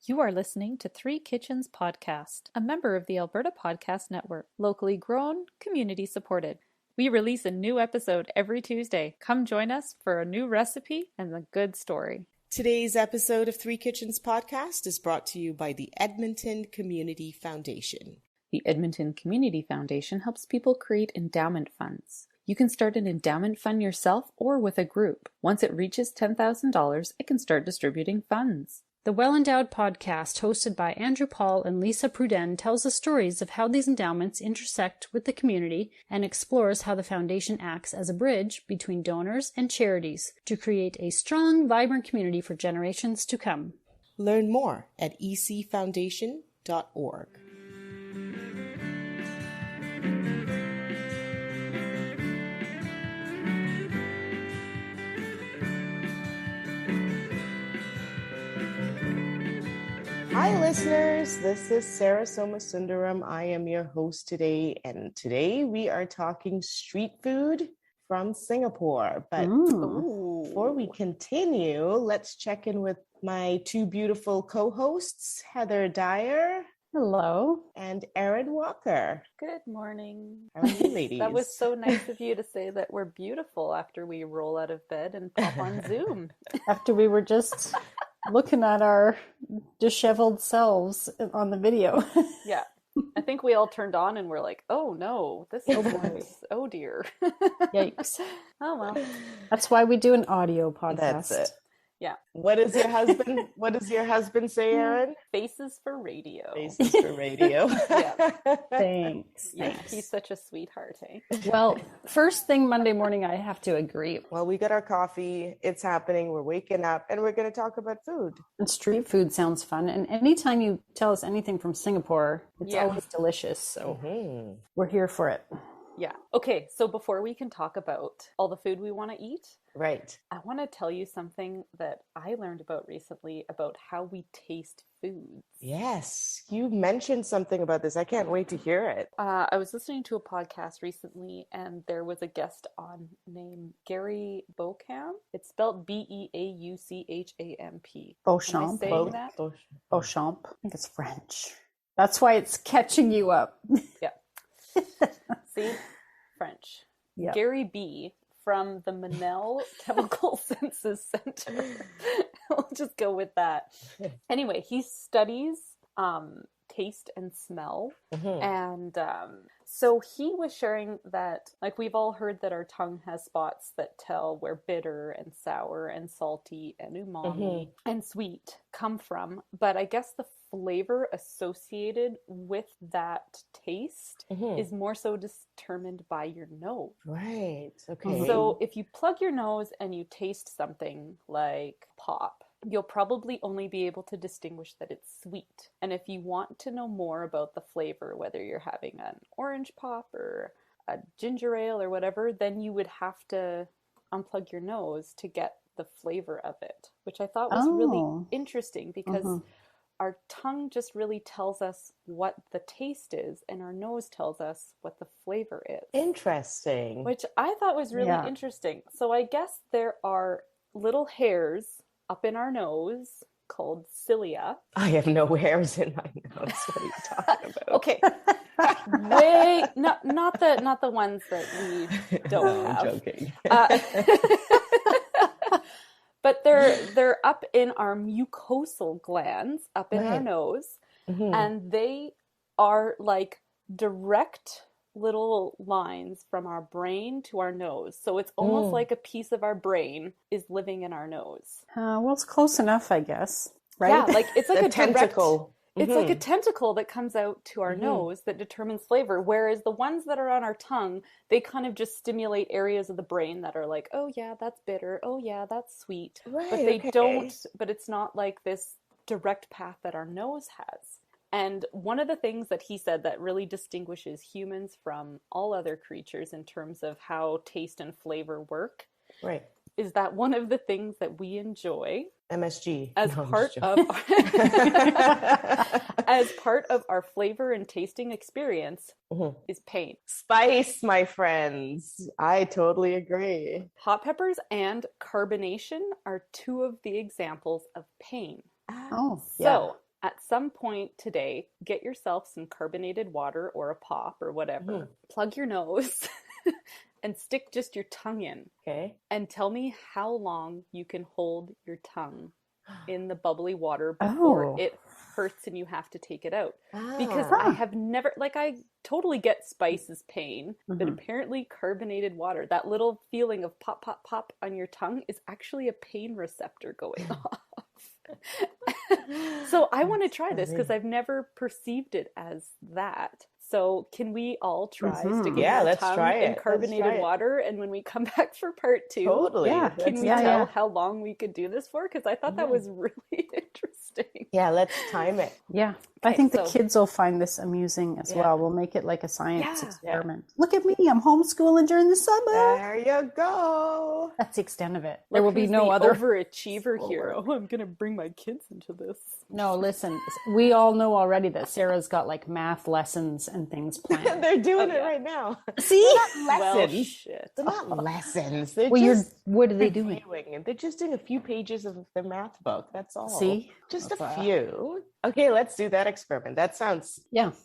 You are listening to Three Kitchens Podcast, a member of the Alberta Podcast Network, locally grown, community supported. We release a new episode every Tuesday. Come join us for a new recipe and a good story. Today's episode of Three Kitchens Podcast is brought to you by the Edmonton Community Foundation. The Edmonton Community Foundation helps people create endowment funds. You can start an endowment fund yourself or with a group. Once it reaches $10,000, it can start distributing funds. The Well Endowed podcast, hosted by Andrew Paul and Lisa Pruden, tells the stories of how these endowments intersect with the community and explores how the foundation acts as a bridge between donors and charities to create a strong, vibrant community for generations to come. Learn more at ecfoundation.org. Hi listeners, this is Sarah Somasundaram. I am your host today, and today we are talking street food from Singapore. But before we continue, let's check in with my two beautiful co-hosts, Heather Dyer. Hello. And Erin Walker. Good morning. How are you, ladies? That was so nice of you to say that we're beautiful after we roll out of bed and pop on Zoom. After we were just looking at our disheveled selves on the video. Yeah. I think we all turned on and we're like, oh no, this is oh dear. Yikes. Oh well. That's why we do an audio podcast. That's it. Yeah. What does your husband say, Erin? Faces for radio. Faces for radio. Yeah. Thanks. Yeah, he's such a sweetheart, eh? Well, first thing Monday morning, I have to agree. Well, we got our coffee. It's happening. We're waking up and we're going to talk about food. And street food sounds fun. And anytime you tell us anything from Singapore, it's always delicious. So we're here for it. Yeah. Okay. So before we can talk about all the food we want to eat, right, I want to tell you something that I learned about recently about how we taste foods. Yes. You mentioned something about this. I can't wait to hear it. I was listening to a podcast recently and there was a guest on named Gary Beauchamp. It's spelled Beauchamp. Beauchamp. Am I saying that? Beauchamp. I think it's French. That's why it's catching you up. Yeah. See? French. Yep. Gary B. from the Manel Chemical Senses Center. We'll just go with that. Anyway, he studies taste and smell. And so he was sharing that, like, we've all heard that our tongue has spots that tell where bitter and sour and salty and umami and sweet come from. But I guess the flavor associated with that taste is more so determined by your nose. Right. Okay. So if you plug your nose and you taste something like pop, you'll probably only be able to distinguish that it's sweet. And if you want to know more about the flavor, whether you're having an orange pop or a ginger ale or whatever, then you would have to unplug your nose to get the flavor of it, which I thought was really interesting because our tongue just really tells us what the taste is, and our nose tells us what the flavor is. Interesting. Which I thought was really interesting. So I guess there are little hairs up in our nose called cilia. I have no hairs in my nose. What are you talking about? Okay. Not the ones that we don't have. I'm joking. But they're up in our mucosal glands, up in our nose, and they are like direct little lines from our brain to our nose. So it's almost like a piece of our brain is living in our nose. Well, it's close enough, I guess. Right? Yeah, like it's like a tentacle. It's like a tentacle that comes out to our nose that determines flavor, whereas the ones that are on our tongue, they kind of just stimulate areas of the brain that are like, oh yeah, that's bitter, oh yeah, that's sweet. Right, but they don't, but it's not like this direct path that our nose has. And one of the things that he said that really distinguishes humans from all other creatures in terms of how taste and flavor work is that one of the things that we enjoy MSG as part of our flavor and tasting experience is pain. Spice, my friends. I totally agree. Hot peppers and carbonation are two of the examples of pain. Oh, so some point today, get yourself some carbonated water or a pop or whatever. Plug your nose and stick just your tongue in. Okay. And tell me how long you can hold your tongue in the bubbly water before it hurts and you have to take it out. Because I have never, like, I totally get spice is pain, but apparently carbonated water, that little feeling of pop, pop, pop on your tongue is actually a pain receptor going off. So I want to try this because I've never perceived it as that. So can we all try sticking our tongue in carbonated water? And when we come back for part 2, can we tell how long we could do this for? Because I thought that was really interesting. Yeah, let's time it. Yeah. I think the kids will find this amusing as well. We'll make it like a science experiment. Look at me. I'm homeschooling during the summer. There you go. That's the extent of it. There will be no other overachiever here. Oh, I'm going to bring my kids into this. No, listen, we all know already that Sarah's got like math lessons and things planned. They're doing it right now. See? They're not lessons. Well, shit. They're not lessons. They're what are they doing? They're just doing a few pages of their math book. That's all. See? Just a few. Okay, let's do that experiment. That sounds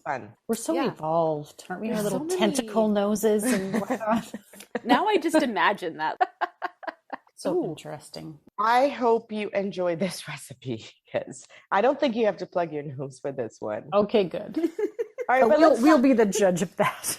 fun. We're so evolved, aren't we? Our little tentacle noses and whatnot. Now I just imagine that. So interesting. I hope you enjoy this recipe because I don't think you have to plug your nose for this one. Okay, good. All right, but we'll be the judge of that.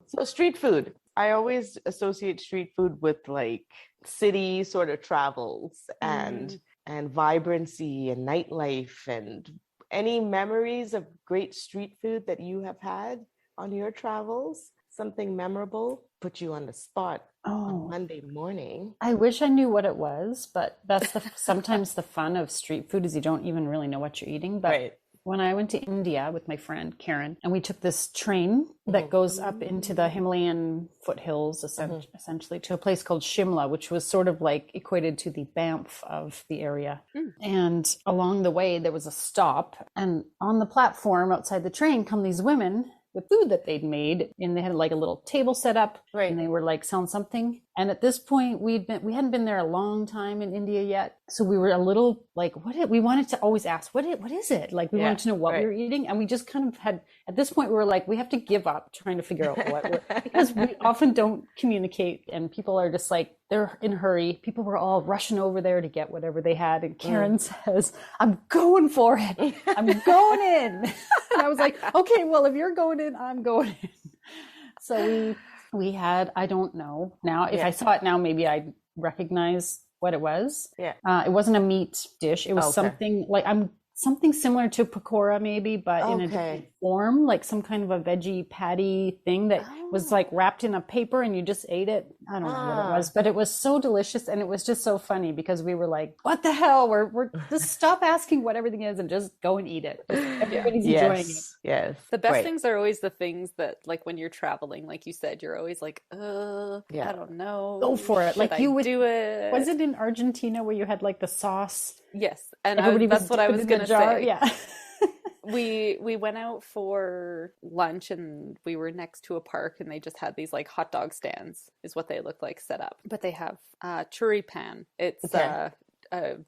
So street food. I always associate street food with like city sort of travels and vibrancy and nightlife, and any memories of great street food that you have had on your travels. Something memorable, put you on the spot on Monday morning. I wish I knew what it was, but that's sometimes the fun of street food is you don't even really know what you're eating. But when I went to India with my friend Karen, and we took this train that goes up into the Himalayan foothills, essentially to a place called Shimla, which was sort of like equated to the Banff of the area. And along the way, there was a stop, and on the platform outside the train come these women with food that they'd made, and they had like a little table set up, and they were like selling something. And at this point, we hadn't been there a long time in India yet, so we were a little like, we wanted to always ask, what is it? Like we wanted to know what we were eating, and we just kind of had, at this point, we were like, we have to give up trying to figure out what because we often don't communicate, and people are just like, they're in a hurry. People were all rushing over there to get whatever they had, and Karen says, "I'm going for it. I'm going in." And I was like, "Okay, well, if you're going in, I'm going in." So we had, I don't know now, if I saw it now, maybe I'd recognize what it was. It wasn't a meat dish. It was something like, something similar to pakora maybe, but in a different form, like some kind of a veggie patty thing that was like wrapped in a paper and you just ate it. I don't know what it was, but it was so delicious, and it was just so funny because we were like, what the hell? We're just stop asking what everything is and just go and eat it. Everybody's enjoying it. Yes. The best things are always the things that, like when you're traveling, like you said, you're always like, I don't know. Go for it. Like you would do it. Was it in Argentina where you had like the sauce? Yes. And that's what I was going to say. Yeah. We went out for lunch, and we were next to a park, and they just had these like hot dog stands is what they look like set up. But they have churi pan. It's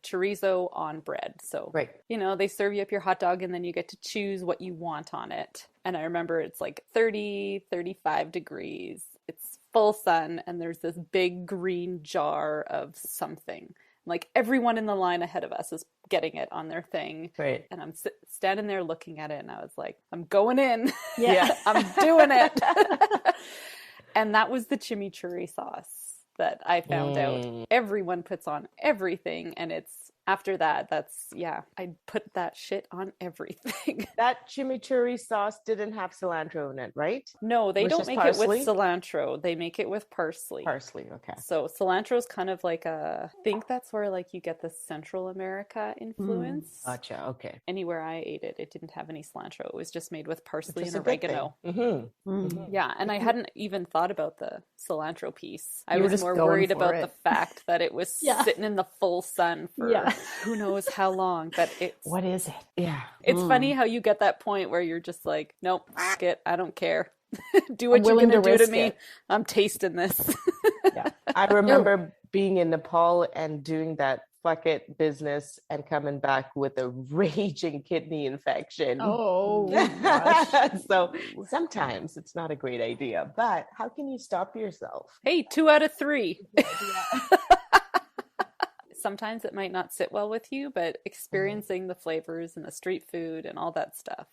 chorizo on bread. So, they serve you up your hot dog, and then you get to choose what you want on it. And I remember it's like 30, 35 degrees. It's full sun, and there's this big green jar of something. Like everyone in the line ahead of us is getting it on their thing. And I'm standing there looking at it, and I was like, I'm going in. I'm doing it. And that was the chimichurri sauce that I found out. Everyone puts on everything, and it's after that, I put that shit on everything. That chimichurri sauce didn't have cilantro in it, right? No, they don't make it with cilantro. They make it with parsley. Parsley, okay. So cilantro is kind of like I think that's where like you get the Central America influence. Gotcha, okay. Anywhere I ate it, it didn't have any cilantro. It was just made with parsley and oregano. Yeah, and I hadn't even thought about the cilantro piece. I was more worried about the fact that it was sitting in the full sun for who knows how long. But what is it? Yeah. It's funny how you get that point where you're just like, nope, fuck it, I don't care. Do what you're going to do to me. I'm tasting this. I remember being in Nepal and doing that bucket business and coming back with a raging kidney infection. Oh, gosh. So sometimes it's not a great idea, but how can you stop yourself? Hey, 2 out of 3. Sometimes it might not sit well with you, but experiencing the flavors and the street food and all that stuff,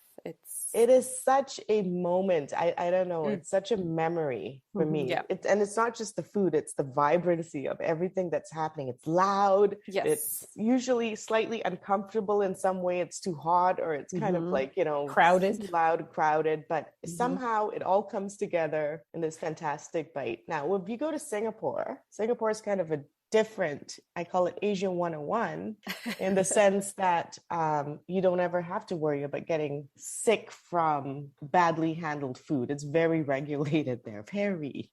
it is such a moment. I don't know. It's such a memory for me. Yeah. And it's not just the food, it's the vibrancy of everything that's happening. It's loud. Yes. It's usually slightly uncomfortable in some way. It's too hot, or it's kind of like, crowded, loud, crowded, but somehow it all comes together in this fantastic bite. Now, if you go to Singapore is kind of a different, I call it Asia 101, in the sense that you don't ever have to worry about getting sick from badly handled food. It's very regulated there, very.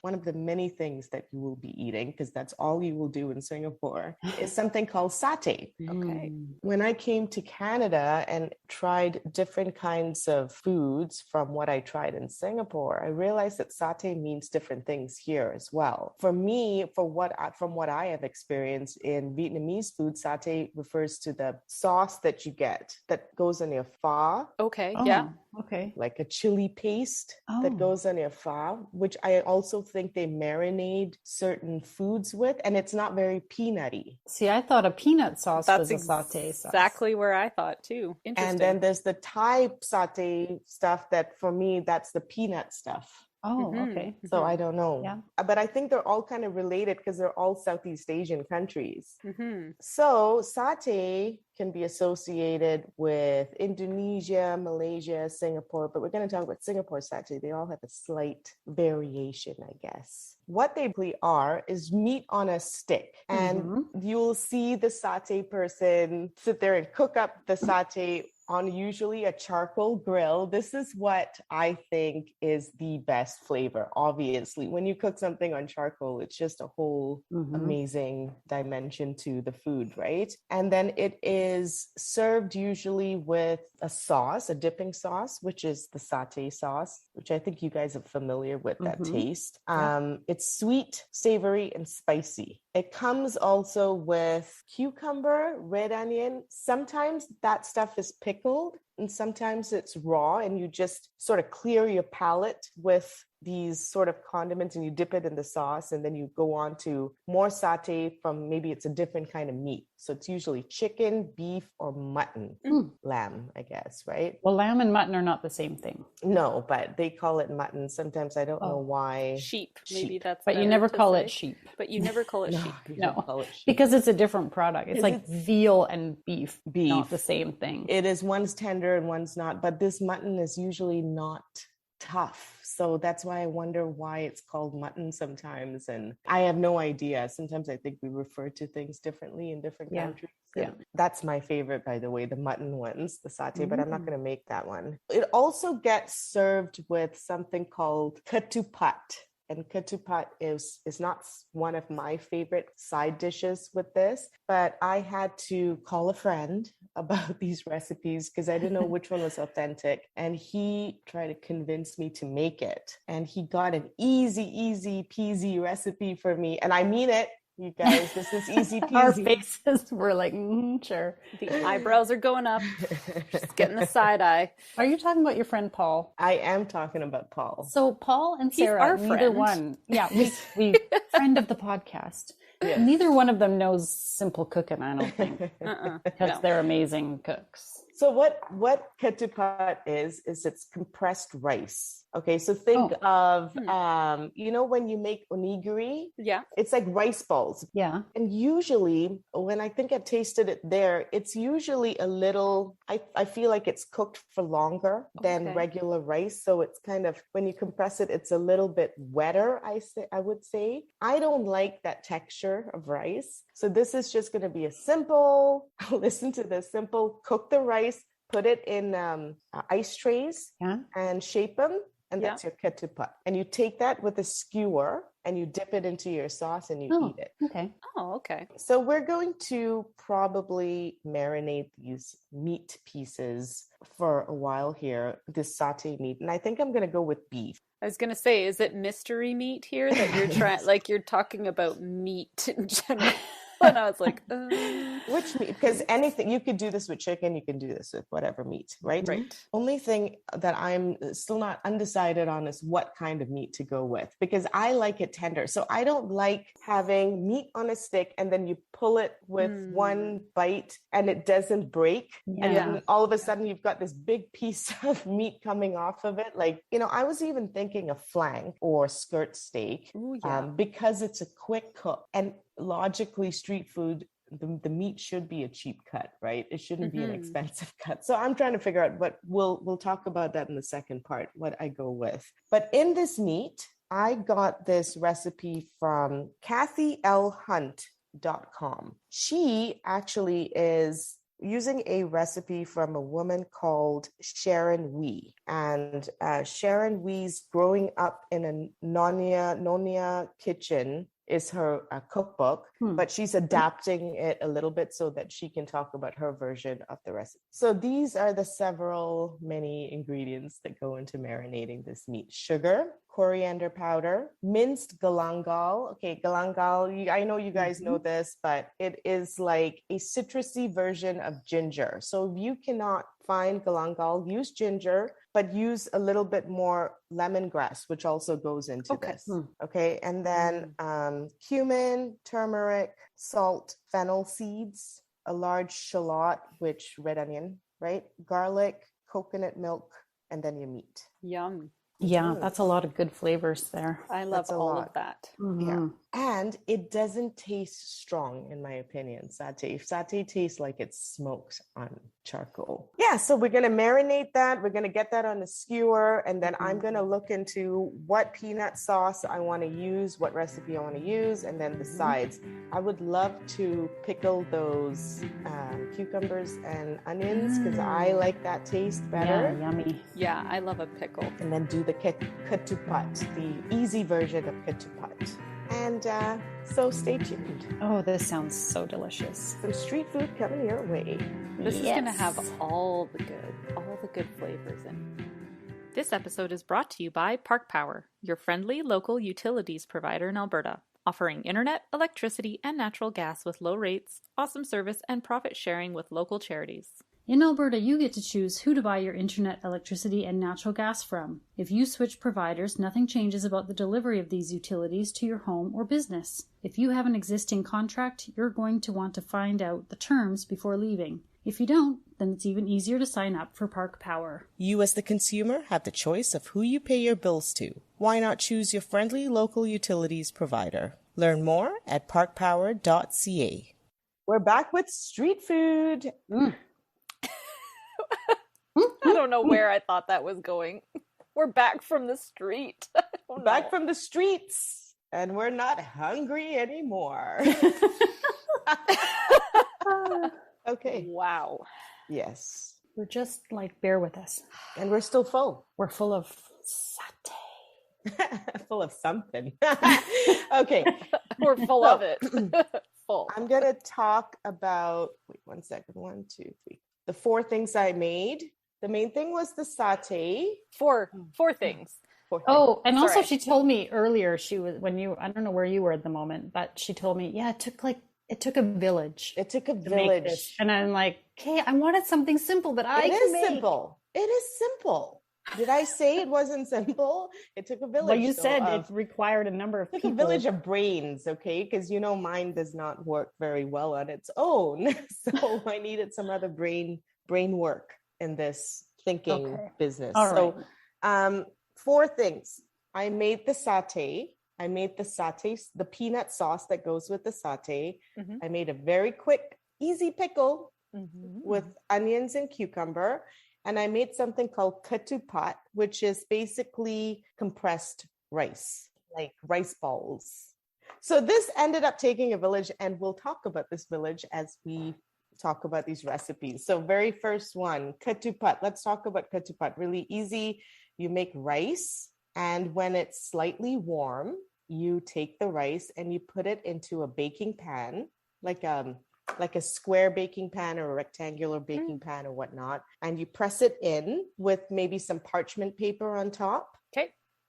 One of the many things that you will be eating, because that's all you will do in Singapore, is something called satay. Okay. When I came to Canada and tried different kinds of foods from what I tried in Singapore, I realized that satay means different things here as well. For me, from what I have experienced in Vietnamese food, satay refers to the sauce that you get that goes on your pho. Okay. Oh, Yeah. Okay. Like a chili paste that goes on your pho, which I also think they marinate certain foods with, and it's not very peanutty. See, I thought a peanut sauce was a satay sauce. Exactly where I thought too. Interesting. And then there's the Thai satay stuff that for me, that's the peanut stuff. Oh, okay. So I don't know. Yeah. But I think they're all kind of related because they're all Southeast Asian countries. So satay can be associated with Indonesia, Malaysia, Singapore, but we're going to talk about Singapore satay. They all have a slight variation, I guess. What they really are is meat on a stick. And you'll see the satay person sit there and cook up the satay on usually a charcoal grill. This is what I think is the best flavor. Obviously, when you cook something on charcoal, it's just a whole amazing dimension to the food, right? And then it is served usually with a sauce, a dipping sauce, which is the satay sauce, which I think you guys are familiar with that taste. It's sweet, savory, and spicy. It comes also with cucumber, red onion. Sometimes that stuff is pickled and sometimes it's raw, and you just sort of clear your palate with these sort of condiments and you dip it in the sauce, and then you go on to more satay from maybe it's a different kind of meat. So it's usually chicken, beef, or mutton, lamb, I guess, right? Well, lamb and mutton are not the same thing. No, but they call it mutton. Sometimes I don't know why. Sheep. Maybe that's But you never call it sheep. But you never call it sheep. No, because it's a different product. It's like veal and beef, not the same thing. It is, one's tender and one's not, but this mutton is usually not tough. So that's why I wonder why it's called mutton sometimes. And I have no idea. Sometimes I think we refer to things differently in different countries. Yeah. That's my favorite, by the way, the mutton ones, the satay, but I'm not going to make that one. It also gets served with something called ketupat. And ketupat is not one of my favorite side dishes with this, but I had to call a friend about these recipes because I didn't know which one was authentic. And he tried to convince me to make it. And he got an easy peasy recipe for me. And I mean it. You guys, this is easy peasy. Our faces were like, sure. The eyebrows are going up. Just getting the side eye. Are you talking about your friend Paul? I am talking about Paul. So Paul and Sarah, neither one. Yeah, we friend of the podcast. Yes. Neither one of them knows simple cooking, I don't think. Because they're amazing cooks. So what ketupat is it's compressed rice. Okay, so think of, when you make onigiri, it's like rice balls. Yeah. And usually when I think I've tasted it there, it's usually a little, I feel like it's cooked for longer than regular rice. So it's kind of, when you compress it, it's a little bit wetter, I would say. I don't like that texture of rice. So this is just going to be a simple, listen to this, simple, cook the rice, put it in ice trays and shape them. And that's your ketupat. And you take that with a skewer and you dip it into your sauce and you eat it. Okay. Oh, okay. So we're going to probably marinate these meat pieces for a while here, this satay meat. And I think I'm going to go with beef. I was going to say, is it mystery meat here that you're trying, like you're talking about meat in general? And I was like, Which meat? Because anything, you could do this with chicken, you can do this with whatever meat, right? Right. Only thing that I'm still not undecided on is what kind of meat to go with, because I like it tender. So I don't like having meat on a stick and then you pull it with one bite and it doesn't break. Yeah. And then all of a sudden you've got this big piece of meat coming off of it. Like, I was even thinking of flank or skirt steak. Ooh, yeah. Because it's a quick cook, and logically street food, the meat should be a cheap cut, right? It shouldn't be an expensive cut. So I'm trying to figure out what we'll talk about that in the second part, what I go with. But in this meat, I got this recipe from KathyLHunt.com. She actually is using a recipe from a woman called Sharon Wee. And Sharon Wee's Growing Up in a Nonya Kitchen is her cookbook, but she's adapting it a little bit so that she can talk about her version of the recipe. So these are the many ingredients that go into marinating this meat. Sugar, coriander powder, minced galangal. Okay, galangal, I know you guys know this, but it is like a citrusy version of ginger. So if you cannot find galangal, use ginger, but use a little bit more lemongrass, which also goes into this. Okay, and then cumin, turmeric, salt, fennel seeds, a large shallot, which red onion, right? Garlic, coconut milk, and then your meat. Yum. Yeah, that's a lot of good flavors there. I love all of that. Yeah. And it doesn't taste strong, in my opinion, satay. Satay tastes like it's smoked on charcoal. Yeah, so we're going to marinate that. We're going to get that on the skewer. And then I'm going to look into what peanut sauce I want to use, what recipe I want to use, and then the sides. I would love to pickle those cucumbers and onions because I like that taste better. Yeah, yummy. Yeah, I love a pickle. And then do the ketupat, the easy version of ketupat. And so stay tuned. Oh, this sounds so delicious. Some street food coming your way. This is going to have all the good flavors in. This episode is brought to you by Park Power, your friendly local utilities provider in Alberta, offering internet, electricity, and natural gas with low rates, awesome service, and profit sharing with local charities. In Alberta, you get to choose who to buy your internet, electricity, and natural gas from. If you switch providers, nothing changes about the delivery of these utilities to your home or business. If you have an existing contract, you're going to want to find out the terms before leaving. If you don't, then it's even easier to sign up for Park Power. You as the consumer have the choice of who you pay your bills to. Why not choose your friendly local utilities provider? Learn more at parkpower.ca. We're back with street food. I don't know where I thought that was going. We're back from the street. Back from the streets, and we're not hungry anymore. Okay. Wow. Yes. We're just bear with us. And we're still full. We're full of satay. Full of something. Okay. We're full of it. Full. I'm going to talk about, wait 1 second. 1, 2, 3. The 4 things I made. The main thing was the satay. Four things. Oh, and also she told me earlier, I don't know where you were at the moment, but she told me, yeah, it took a village. It took a village. And I'm like, okay, I wanted something simple that I can make. Simple. It is simple. Did I say it wasn't simple? It took a village. Well, you said it required a number of people. It took a village of brains, okay? Because mine does not work very well on its own. So I needed some other brain work in this thinking business. All right. So 4 things. I made the satay. The peanut sauce that goes with the satay. I made a very quick, easy pickle with onions and cucumber. And I made something called ketupat, which is basically compressed rice, like rice balls. So this ended up taking a village, and we'll talk about this village as we talk about these recipes. So very first one, ketupat. Let's talk about ketupat. Really easy. You make rice, and when it's slightly warm, you take the rice and you put it into a baking pan, like a square baking pan or a rectangular baking pan or whatnot, and you press it in with maybe some parchment paper on top.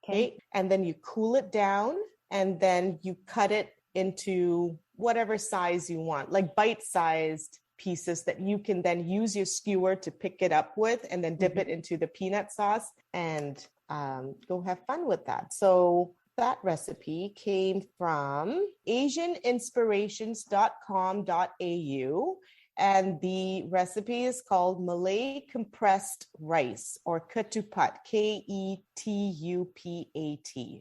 Okay. And then you cool it down, and then you cut it into whatever size you want, like bite-sized pieces that you can then use your skewer to pick it up with and then dip it into the peanut sauce and go have fun with that. So that recipe came from asianinspirations.com.au. And the recipe is called Malay compressed rice, or ketupat, Ketupat.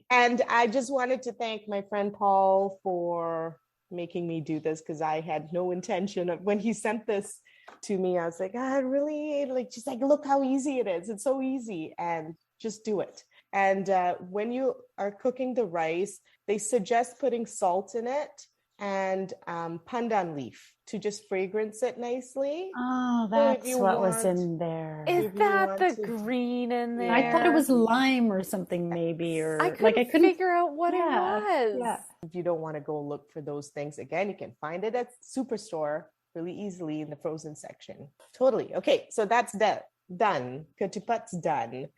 And I just wanted to thank my friend Paul for making me do this, because I had no intention of, when he sent this to me, I was like, I really like, just like, look how easy it is. It's so easy, and just do it. And when you are cooking the rice, they suggest putting salt in it and pandan leaf to just fragrance it nicely. Oh, that's what was in there. Is that the green in there? I thought it was lime or something, maybe, or I couldn't figure out what it was. Yeah. If you don't want to go look for those things, again, you can find it at Superstore really easily in the frozen section. Totally. Okay, so that's done. Ketupat's done.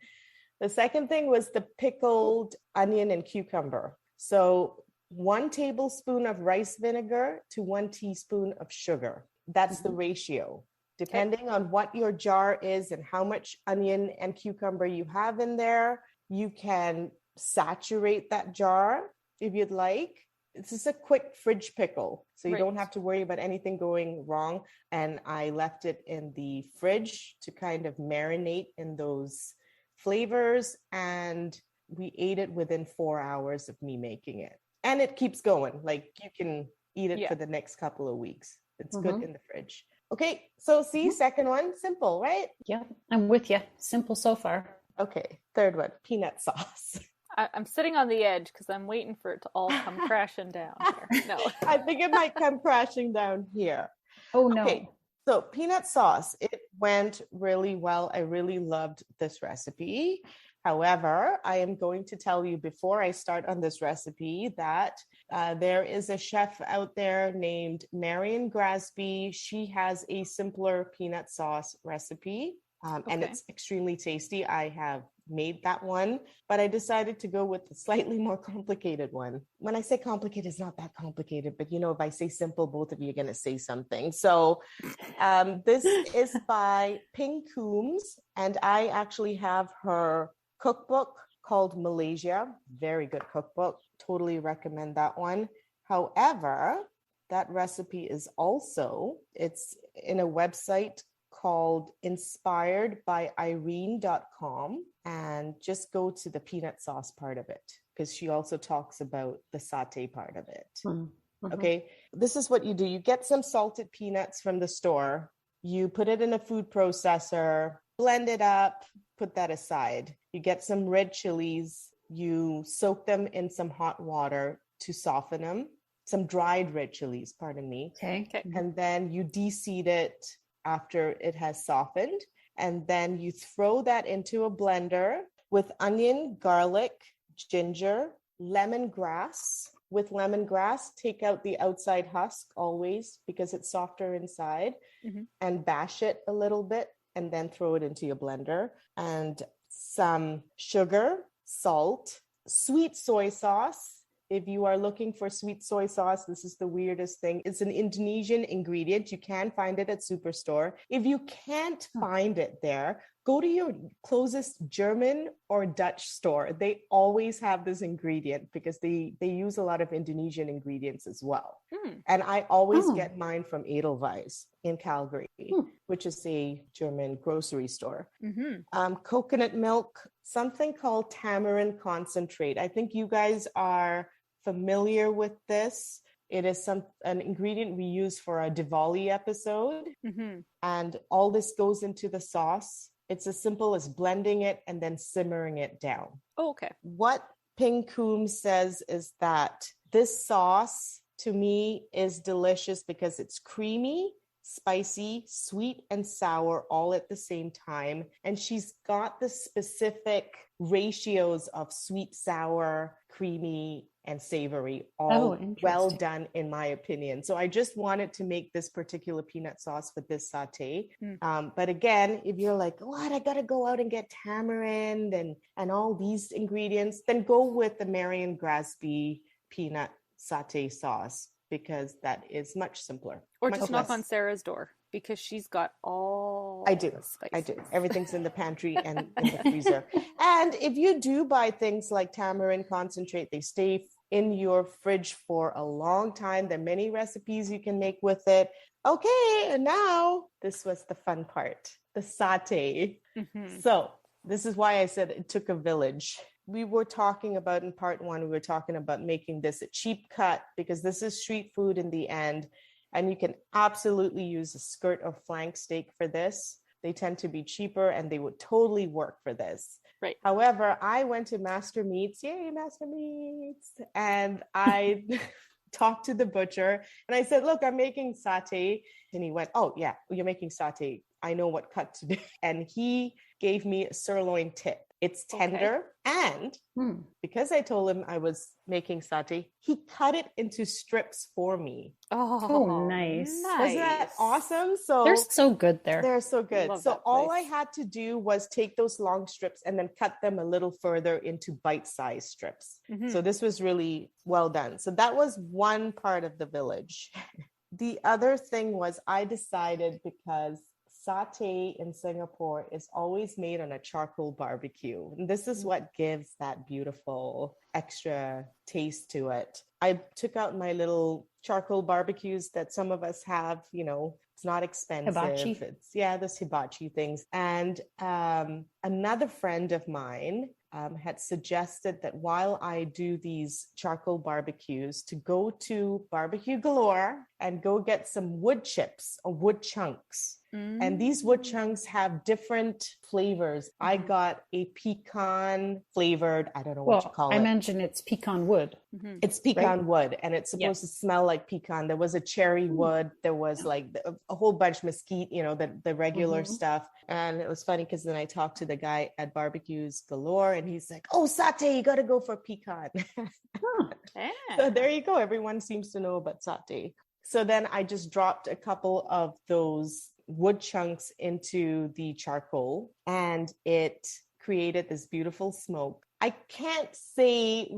The second thing was the pickled onion and cucumber. So 1 tablespoon of rice vinegar to 1 teaspoon of sugar. That's the ratio. Depending on what your jar is and how much onion and cucumber you have in there, you can saturate that jar if you'd like. It's just a quick fridge pickle, so you don't have to worry about anything going wrong. And I left it in the fridge to kind of marinate in those flavors, and we ate it within 4 hours of me making it. And it keeps going. Like, you can eat it for the next couple of weeks. It's good in the fridge. Okay, so see, second one, simple, right? Yeah, I'm with you. Simple so far. Okay, third one, peanut sauce. I'm sitting on the edge because I'm waiting for it to all come crashing down here. No. I think it might come crashing down here. Oh, no. Okay, so peanut sauce, it went really well. I really loved this recipe. However, I am going to tell you before I start on this recipe that there is a chef out there named Marion Grasby. She has a simpler peanut sauce recipe, and it's extremely tasty. I have made that one, but I decided to go with the slightly more complicated one. When I say complicated, it's not that complicated, but you know, if I say simple, both of you are going to say something. So this is by Ping Coombs, and I actually have her cookbook called Malaysia. Very good cookbook. Totally recommend that one. However, that recipe is also, it's in a website called inspiredbyirene.com, and just go to the peanut sauce part of it, because she also talks about the satay part of it. Okay, this is what you do. You get some salted peanuts from the store, you put it in a food processor, blend it up, put that aside. You get some red chilies, you soak them in some hot water to soften them, some dried red chilies, pardon me. Okay. And then you de-seed it after it has softened. And then you throw that into a blender with onion, garlic, ginger, lemongrass. With lemongrass, take out the outside husk always, because it's softer inside, and bash it a little bit, and then throw it into your blender. And some sugar, salt, sweet soy sauce. If you are looking for sweet soy sauce, this is the weirdest thing. It's an Indonesian ingredient. You can find it at Superstore. If you can't find it there, go to your closest German or Dutch store. They always have this ingredient because they use a lot of Indonesian ingredients as well. And I always get mine from Edelweiss in Calgary, which is a German grocery store. Coconut milk, something called tamarind concentrate. I think you guys are familiar with this. It is an ingredient we use for a Diwali episode. And all this goes into the sauce. It's as simple as blending it and then simmering it down. Oh, okay. What Ping Coombs says is that this sauce, to me, is delicious because it's creamy, spicy, sweet, and sour all at the same time. And she's got the specific ratios of sweet, sour, creamy, and savory, all well done, in my opinion. So I just wanted to make this particular peanut sauce with this satay. But again, if you're like, what, I gotta go out and get tamarind and all these ingredients, then go with the Marion Grasby peanut satay sauce. because that is much simpler. Or much just knock less. on Sarah's door because she's got all I do. the spices. I do. Everything's in the pantry and in the freezer. And if you do buy things like tamarind concentrate, they stay in your fridge for a long time. There are many recipes you can make with it. Okay, and now this was the fun part, the satay. Mm-hmm. So this is why I said it took a village. We were talking about in part one, we were talking about making this a cheap cut because this is street food in the end. And you can absolutely use a skirt or flank steak for this. They tend to be cheaper and they would totally work for this. Right. However, I went to Master Meats, yay, Master Meats, and I talked to the butcher and I said, look, I'm making satay. And he went, oh yeah, you're making satay. I know what cut to do. And he gave me a sirloin tip. It's tender. Okay. And because I told him I was making satay, he cut it into strips for me. Oh, nice. Wasn't that awesome? So they're so good there. They're so good. Love So all I had to do was take those long strips and then cut them a little further into bite-sized strips. Mm-hmm. So this was really well done. So that was one part of the village. The other thing was I decided because satay in Singapore is always made on a charcoal barbecue. And this is what gives that beautiful extra taste to it. I took out my little charcoal barbecues that some of us have, you know, it's not expensive. Hibachi. It's, those hibachi things. And another friend of mine had suggested that while I do these charcoal barbecues to go to Barbecue Galore and go get some wood chips or wood chunks. And these wood chunks have different flavors. I got a pecan flavored, I don't know what you call it. I mentioned it's pecan wood. Mm-hmm. It's pecan wood and it's supposed to smell like pecan. There was a cherry wood. There was like a whole bunch mesquite, you know, the regular stuff. And it was funny because then I talked to the guy at Barbecues Galore and he's like, oh, satay, you got to go for pecan. So there you go. Everyone seems to know about satay. So then I just dropped a couple of those wood chunks into the charcoal and it created this beautiful smoke. I can't say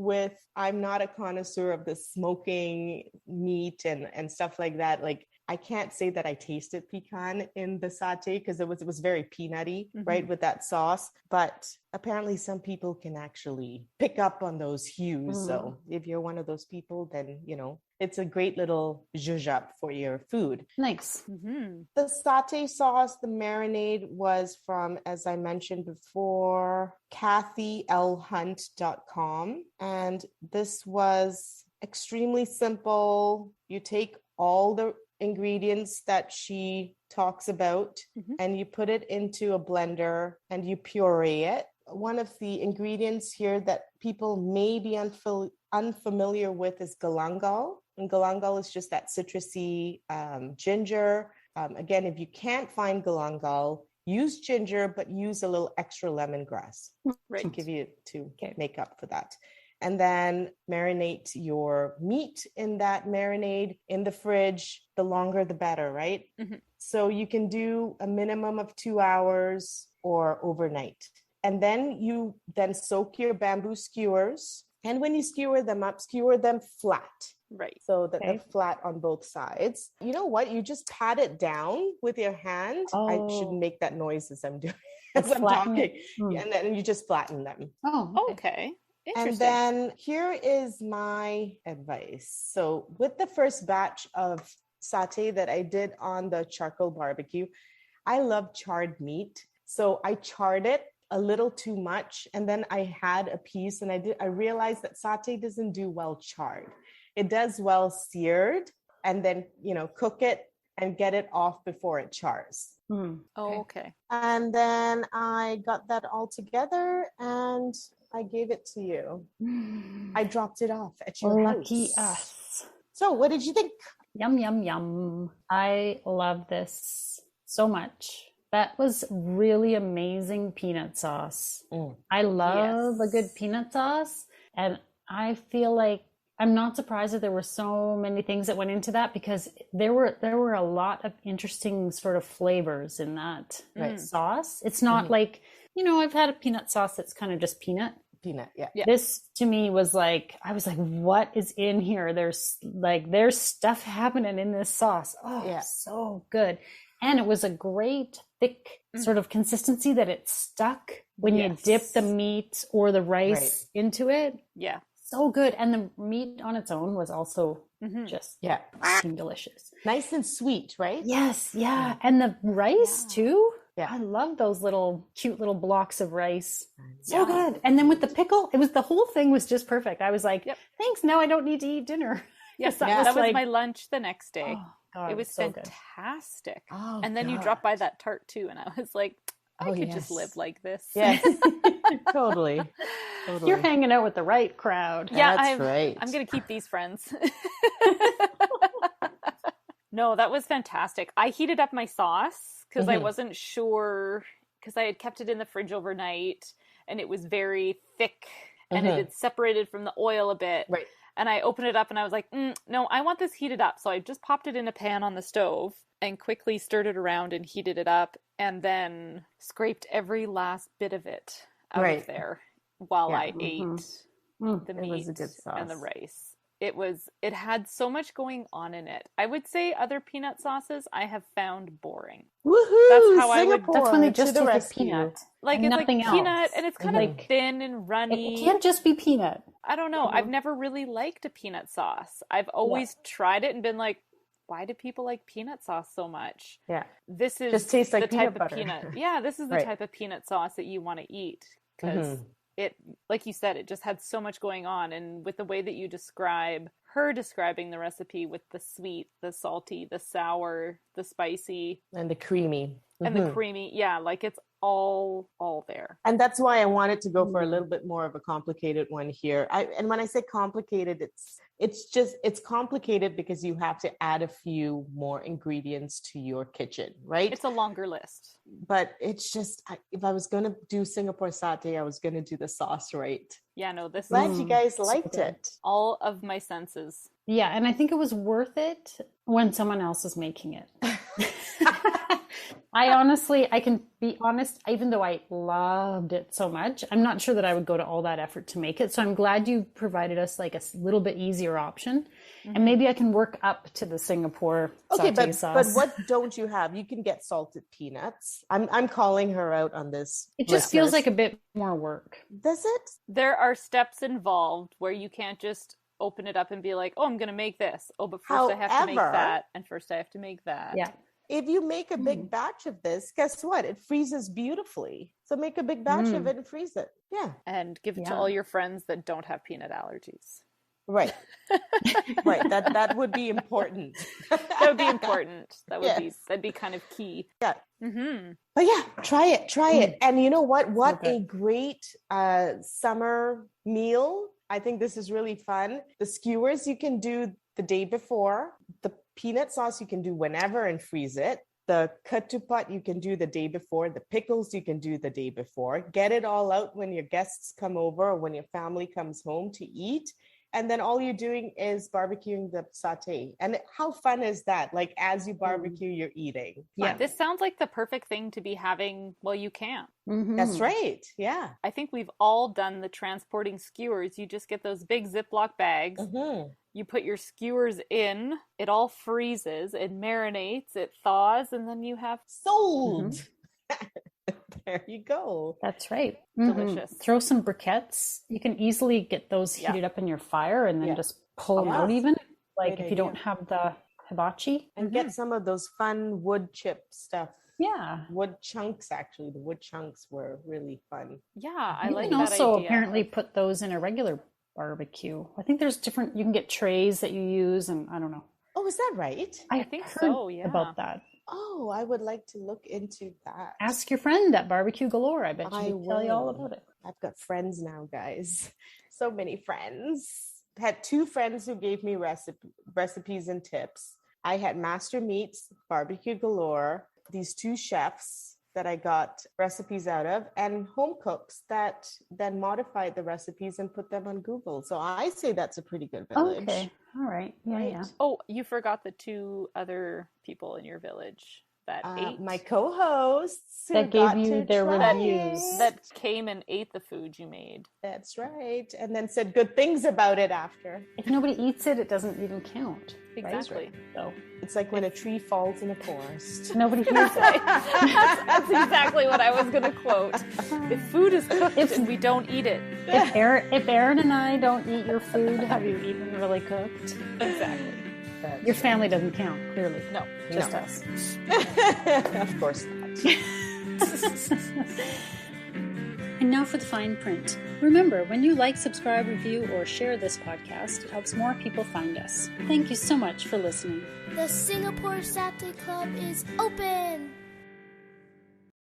I'm not a connoisseur of the smoking meat and stuff like that. Like I can't say that I tasted pecan in the satay because it was very peanutty, right, with that sauce. But apparently some people can actually pick up on those hues. So if you're one of those people, then, you know, it's a great little zhuzh for your food. Nice. Mm-hmm. The satay sauce, the marinade was from, as I mentioned before, KathyLHunt.com. And this was extremely simple. You take all the ingredients that she talks about and you put it into a blender and you puree it. One of the ingredients here that people may be unfamiliar with is galangal. And galangal is just that citrusy ginger. Again, if you can't find galangal, use ginger, but use a little extra lemongrass to give you to make up for that. And then marinate your meat in that marinade in the fridge. The longer, the better, right? Mm-hmm. So you can do a minimum of 2 hours or overnight. And then you soak your bamboo skewers. And when you skewer them up, skewer them flat. Right. So that they're flat on both sides. You know what? You just pat it down with your hand. I shouldn't make that noise as I'm doing, as I'm talking. And then you just flatten them. Okay. And then here is my advice. So with the first batch of satay that I did on the charcoal barbecue, I love charred meat. So I charred it a little too much. And then I had a piece and I realized that satay doesn't do well charred. It does well seared and then, you know, cook it and get it off before it chars. Okay. And then I got that all together and I gave it to you. I dropped it off at your house. Lucky us. So what did you think? Yum, yum, yum. I love this so much. That was really amazing peanut sauce. I love a good peanut sauce. And I feel like I'm not surprised that there were so many things that went into that because there were a lot of interesting sort of flavors in that sauce. It's not like, you know, I've had a peanut sauce that's kind of just peanut, Peanut, yeah. This to me was like, I was like, what is in here? There's stuff happening in this sauce. Oh, so good. And it was a great thick sort of consistency that it stuck when you dip the meat or the rice into it. Yeah. So good. And the meat on its own was also just delicious. Nice and sweet, right? Yes. Yeah. And the rice too. Yeah. I love those cute little blocks of rice. So good. And then with the pickle, the whole thing was just perfect. I was like, thanks. Now I don't need to eat dinner. Yes. That was my lunch the next day. Oh, God, it was so fantastic. Oh, and then you dropped by that tart too. And I was like, I could just live like this. Yes. Totally. You're hanging out with the right crowd. Yeah, that's right. I'm going to keep these friends. No, that was fantastic. I heated up my sauce because I wasn't sure, because I had kept it in the fridge overnight and it was very thick and it had separated from the oil a bit. Right. And I opened it up and I was like, no, I want this heated up. So I just popped it in a pan on the stove and quickly stirred it around and heated it up and then scraped every last bit of it out of there while I ate the meat and the rice. It had so much going on in it. I would say other peanut sauces I have found boring. Woohoo! That's how That's when they just take a peanut. Like it's nothing like peanut else. and it's kind of thin and runny. It can't just be peanut. I don't know. I've never really liked a peanut sauce. I've always tried it and been like, why do people like peanut sauce so much? Yeah. This is just tastes like the type peanut of peanut. Yeah, this is the type of peanut sauce that you want to eat because it, like you said, it just had so much going on. And with the way that you describing the recipe with the sweet, the salty, the sour, the spicy, and the creamy. And the creamy, like it's all there. And that's why I wanted to go for a little bit more of a complicated one here. And when I say complicated, it's complicated because you have to add a few more ingredients to your kitchen, right? It's a longer list. But it's just, if I was going to do Singapore satay, I was going to do the sauce right. Yeah, no, this Glad you guys liked it. All of my senses. Yeah, and I think it was worth it when someone else is making it. I can be honest, even though I loved it so much, I'm not sure that I would go to all that effort to make it. So I'm glad you provided us like a little bit easier option. And maybe I can work up to the Singapore satay sauce. But what don't you have? You can get salted peanuts. I'm calling her out on this. It just feels like a bit more work. Does it? There are steps involved where you can't just open it up and be like, oh, I'm going to make this. Oh, but first I have to make that. And first I have to make that. Yeah. If you make a big batch of this, guess what? It freezes beautifully. So make a big batch of it and freeze it. Yeah. And give it to all your friends that don't have peanut allergies. Right. Right. That would be important. That would be important. That'd be kind of key. Yeah. But yeah, try it. And you know what? What a great summer meal. I think this is really fun. The skewers you can do the day before. The peanut sauce you can do whenever and freeze it. The ketupat you can do the day before. The pickles you can do the day before. Get it all out when your guests come over or when your family comes home to eat. And then all you're doing is barbecuing the satay. And how fun is that? Like as you barbecue, you're eating. Fun. Yeah, this sounds like the perfect thing to be having while you camp. That's right. Yeah. I think we've all done the transporting skewers. You just get those big Ziploc bags. You put your skewers in, it all freezes, it marinates, it thaws, and then you have sold. There you go. That's right. Delicious. Throw some briquettes. You can easily get those heated up in your fire and then just pull them out even. Like if you don't have the hibachi. And get some of those fun wood chip stuff. Yeah. Wood chunks, actually. The wood chunks were really fun. Yeah, I like that idea. You can also apparently put those in a regular barbecue. I think there's different, you can get trays that you use and I don't know. Oh, is that right? I think so, yeah. About that. Oh, I would like to look into that. Ask your friend at Barbecue Galore. I bet she'll tell you all about it. I've got friends now, guys. So many friends. I had 2 friends who gave me recipes and tips. I had Master Meats, Barbecue Galore, these 2 chefs that I got recipes out of, and home cooks that then modified the recipes and put them on Google. So I say that's a pretty good village. Okay. All right. Yeah. Oh, you forgot the 2 other people in your village that ate. My co-hosts. who that got gave you to their try reviews. it. That came and ate the food you made. That's right. And then said good things about it after. If nobody eats it, it doesn't even count. Exactly. Right? So It's like when a tree falls in a forest. nobody hears it. That's exactly what I was going to quote. If food is cooked and we don't eat it. If Aaron and I don't eat your food, have you even really cooked? Exactly. Your family doesn't count, clearly. No. Just us. Of course not. And now for the fine print. Remember, when you like, subscribe, review, or share this podcast, it helps more people find us. Thank you so much for listening. The Singapore Satay Club is open!